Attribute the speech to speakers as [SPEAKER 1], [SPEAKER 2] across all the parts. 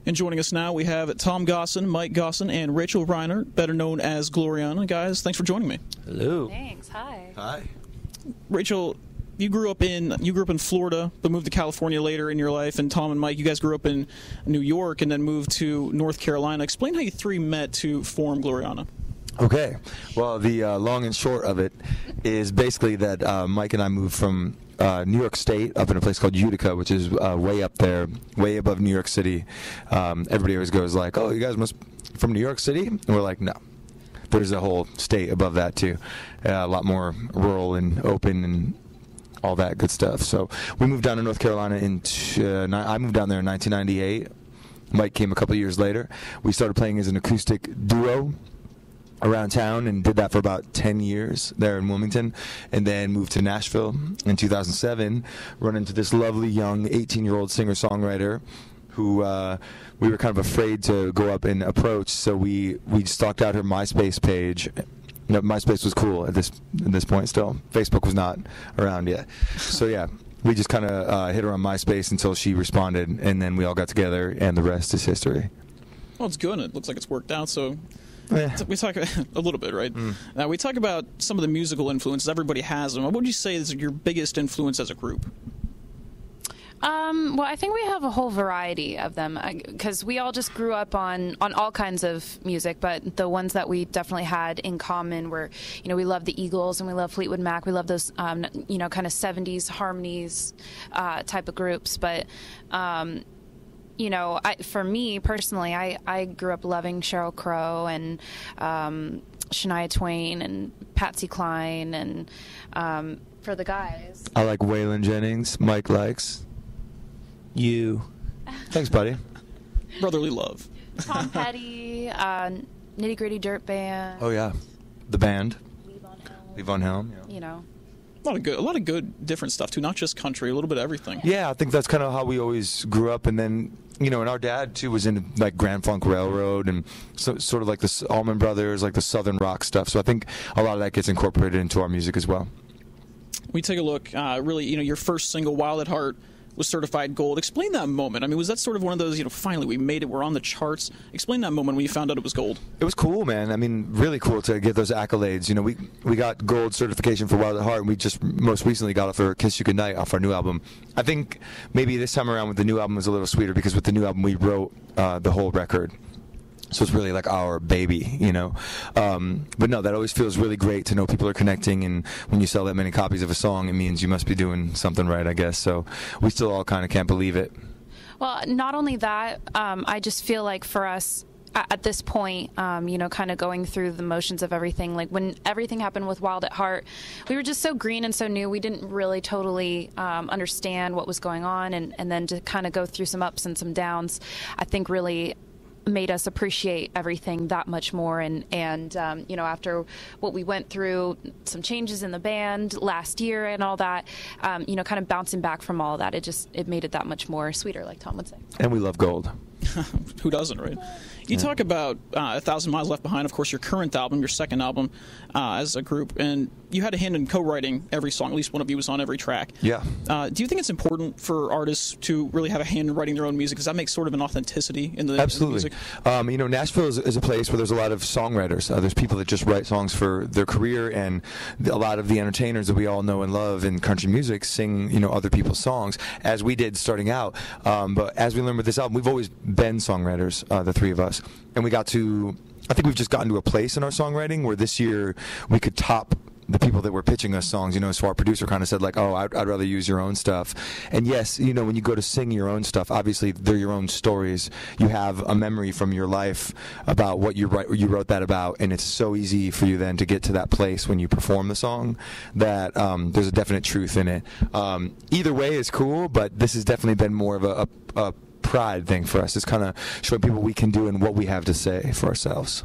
[SPEAKER 1] And joining us now, we have Tom Gosson, Mike Gosson, and Rachel Reiner, better known as Gloriana. Guys, thanks for joining me.
[SPEAKER 2] Hello.
[SPEAKER 3] Thanks. Hi.
[SPEAKER 2] Hi.
[SPEAKER 1] Rachel, you grew up in Florida, but moved to California later in your life. And Tom and Mike, you guys grew up in New York and then moved to North Carolina. Explain how you three met to form Gloriana.
[SPEAKER 2] Okay. Well, the long and short of it is basically that Mike and I moved from New York State up in a place called Utica, which is way up there, way above New York City. Everybody always goes like, "Oh, you guys must from New York City?" And we're like, "No. There's a whole state above that too, a lot more rural and open and all that good stuff." So we moved down to North Carolina I moved down there in 1998. Mike came a couple of years later. We started playing as an acoustic duo around town and did that for about 10 years there in Wilmington, and then moved to Nashville in 2007, run into this lovely young 18-year-old singer-songwriter who we were kind of afraid to go up and approach, so we stalked out her MySpace page. You know, MySpace was cool at this point still. Facebook was not around yet. So yeah, we just kind of hit her on MySpace until she responded, and then we all got together, and the rest is history.
[SPEAKER 1] Well, it's good. It looks like it's worked out, so...
[SPEAKER 2] Yeah.
[SPEAKER 1] We talk a little bit, right? Now, we talk about some of the musical influences. Everybody has them. What would you say is your biggest influence as a group?
[SPEAKER 3] Well, I think we have a whole variety of them because we all just grew up on all kinds of music, but the ones that we definitely had in common were, we love the Eagles and we love Fleetwood Mac. We love those, kind of 70s harmonies type of groups, but... for me personally, I grew up loving Sheryl Crow and Shania Twain and Patsy Cline, and for the guys,
[SPEAKER 2] I like Waylon Jennings. Mike likes you. Thanks, buddy.
[SPEAKER 1] Brotherly love.
[SPEAKER 3] Tom Petty, Nitty Gritty Dirt Band.
[SPEAKER 2] Oh yeah, the band. Leave on Helm.
[SPEAKER 3] Yeah.
[SPEAKER 1] A lot of good different stuff too, not just country, a little bit of everything.
[SPEAKER 2] Yeah, I think that's kind of how we always grew up, and then and our dad too was into like Grand Funk Railroad and sort of like the Allman Brothers, like the Southern rock stuff. So I think a lot of that gets incorporated into our music as well.
[SPEAKER 1] We take a look. Really, your first single, "Wild at Heart," was certified gold. Explain that moment. I mean, was that sort of one of those, finally we made it, we're on the charts? Explain that moment when you found out it was gold.
[SPEAKER 2] It was cool, man. I mean, really cool to get those accolades. We got gold certification for Wild at Heart, and we just most recently got it for Kiss You Goodnight off our new album. I think maybe this time around with the new album was a little sweeter because with the new album we wrote the whole record. So it's really like our baby, But no, that always feels really great to know people are connecting, and when you sell that many copies of a song, it means you must be doing something right, I guess. So we still all kind of can't believe it.
[SPEAKER 3] Well, not only that, I just feel like for us, at this point, kind of going through the motions of everything, like when everything happened with Wild at Heart, we were just so green and so new. We didn't really totally understand what was going on, and then to kind of go through some ups and some downs, I think really made us appreciate everything that much more, and after what we went through, some changes in the band last year and all that, kind of bouncing back from all that, it made it that much more sweeter, like Tom would say.
[SPEAKER 2] And we love gold.
[SPEAKER 1] Who doesn't, right? You talk about 1,000 Miles Left Behind, of course, your current album, your second album as a group, and you had a hand in co-writing every song. At least one of you was on every track.
[SPEAKER 2] Yeah.
[SPEAKER 1] Do you think it's important for artists to really have a hand in writing their own music? Because that makes sort of an authenticity in the
[SPEAKER 2] Absolutely.
[SPEAKER 1] In the music?
[SPEAKER 2] Nashville is a place where there's a lot of songwriters. There's people that just write songs for their career, and a lot of the entertainers that we all know and love in country music sing, other people's songs, as we did starting out. But as we learned with this album, we've always been songwriters, the three of us. And I think we've just gotten to a place in our songwriting where this year we could top the people that were pitching us songs, so our producer kind of said like, oh, I'd rather use your own stuff. And yes, when you go to sing your own stuff, obviously they're your own stories. You have a memory from your life about what you wrote that about, and it's so easy for you then to get to that place when you perform the song that there's a definite truth in it. Either way is cool, but this has definitely been more of a pride thing for us. It's kind of showing people we can do and what we have to say for ourselves.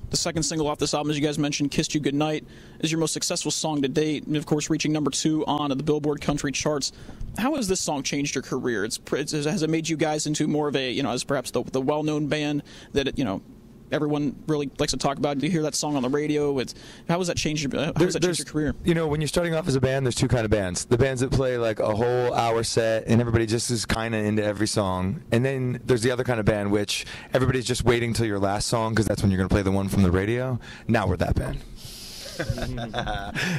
[SPEAKER 1] The second single off this album, as you guys mentioned, "Kissed You Goodnight," is your most successful song to date, and of course reaching number 2 on the Billboard Country charts. How has this song changed your career? Has it made you guys into more of a, as perhaps the well-known band that everyone really likes to talk about. Do you hear that song on the radio? How has that changed your career?
[SPEAKER 2] When you're starting off as a band, there's two kind of bands. The bands that play like a whole hour set and everybody just is kind of into every song. And then there's the other kind of band which everybody's just waiting till your last song because that's when you're going to play the one from the radio. Now we're that band.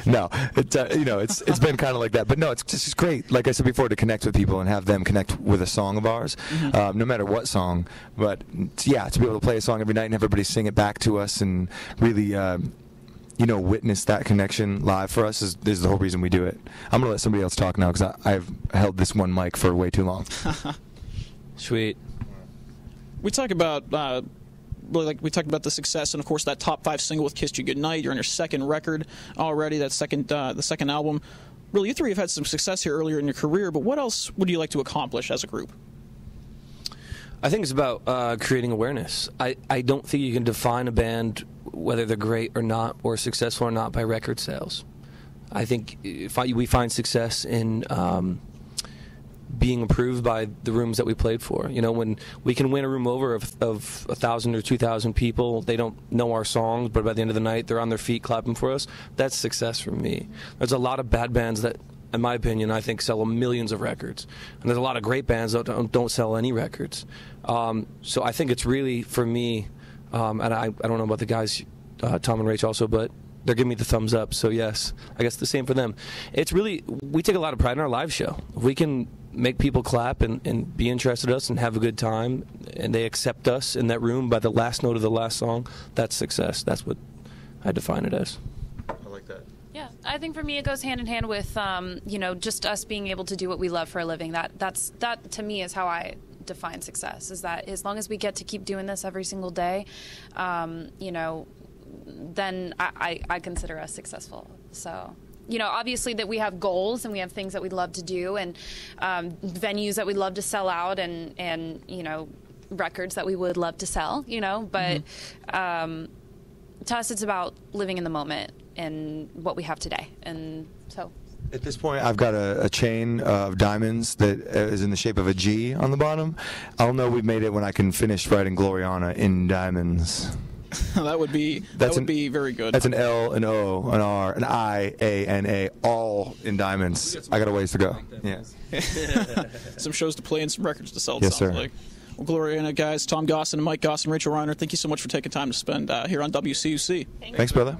[SPEAKER 2] No, it's been kind of like that, but no, it's just great. Like I said before, to connect with people and have them connect with a song of ours, no matter what song. But yeah, to be able to play a song every night and everybody sing it back to us and really, witness that connection live for us is the whole reason we do it. I'm gonna let somebody else talk now because I've held this one mic for way too long.
[SPEAKER 4] Sweet.
[SPEAKER 1] We talk about. We talked about the success, and of course that top 5 single with "Kissed You Goodnight." You're on your second record already. That the second album. Really, you three have had some success here earlier in your career. But what else would you like to accomplish as a group?
[SPEAKER 4] I think it's about creating awareness. I don't think you can define a band, whether they're great or not, or successful or not, by record sales. I think we find success in being approved by the rooms that we played for. When we can win a room over of 1,000 or 2,000 people, they don't know our songs, but by the end of the night, they're on their feet clapping for us. That's success for me. There's a lot of bad bands that, in my opinion, I think sell millions of records. And there's a lot of great bands that don't sell any records. So I think it's really, for me, and I don't know about the guys, Tom and Rach also, but they're giving me the thumbs up, so yes, I guess the same for them. It's really, we take a lot of pride in our live show. If we can make people clap and be interested in us and have a good time, and they accept us in that room by the last note of the last song, that's success. That's what I define it as.
[SPEAKER 2] I like that.
[SPEAKER 3] Yeah, I think for me it goes hand in hand with, just us being able to do what we love for a living. That to me is how I define success, is that as long as we get to keep doing this every single day, then I consider us successful. So, obviously that we have goals and we have things that we'd love to do and venues that we'd love to sell out and records that we would love to sell, but to us it's about living in the moment and what we have today. And so
[SPEAKER 2] at this point, I've got a chain of diamonds that is in the shape of a G on the bottom. I'll know we've made it when I can finish writing Gloriana in diamonds.
[SPEAKER 1] That would be very good.
[SPEAKER 2] That's an L, an O, an R, an I, A, N, A, all in diamonds. I got a ways to go. Yeah.
[SPEAKER 1] Some shows to play and some records to sell.
[SPEAKER 2] Yes, sir.
[SPEAKER 1] Like. Well, Gloriana guys, Tom Gosson, Mike Gosson, Rachel Reiner, thank you so much for taking time to spend here on WCUC.
[SPEAKER 2] Thanks, brother.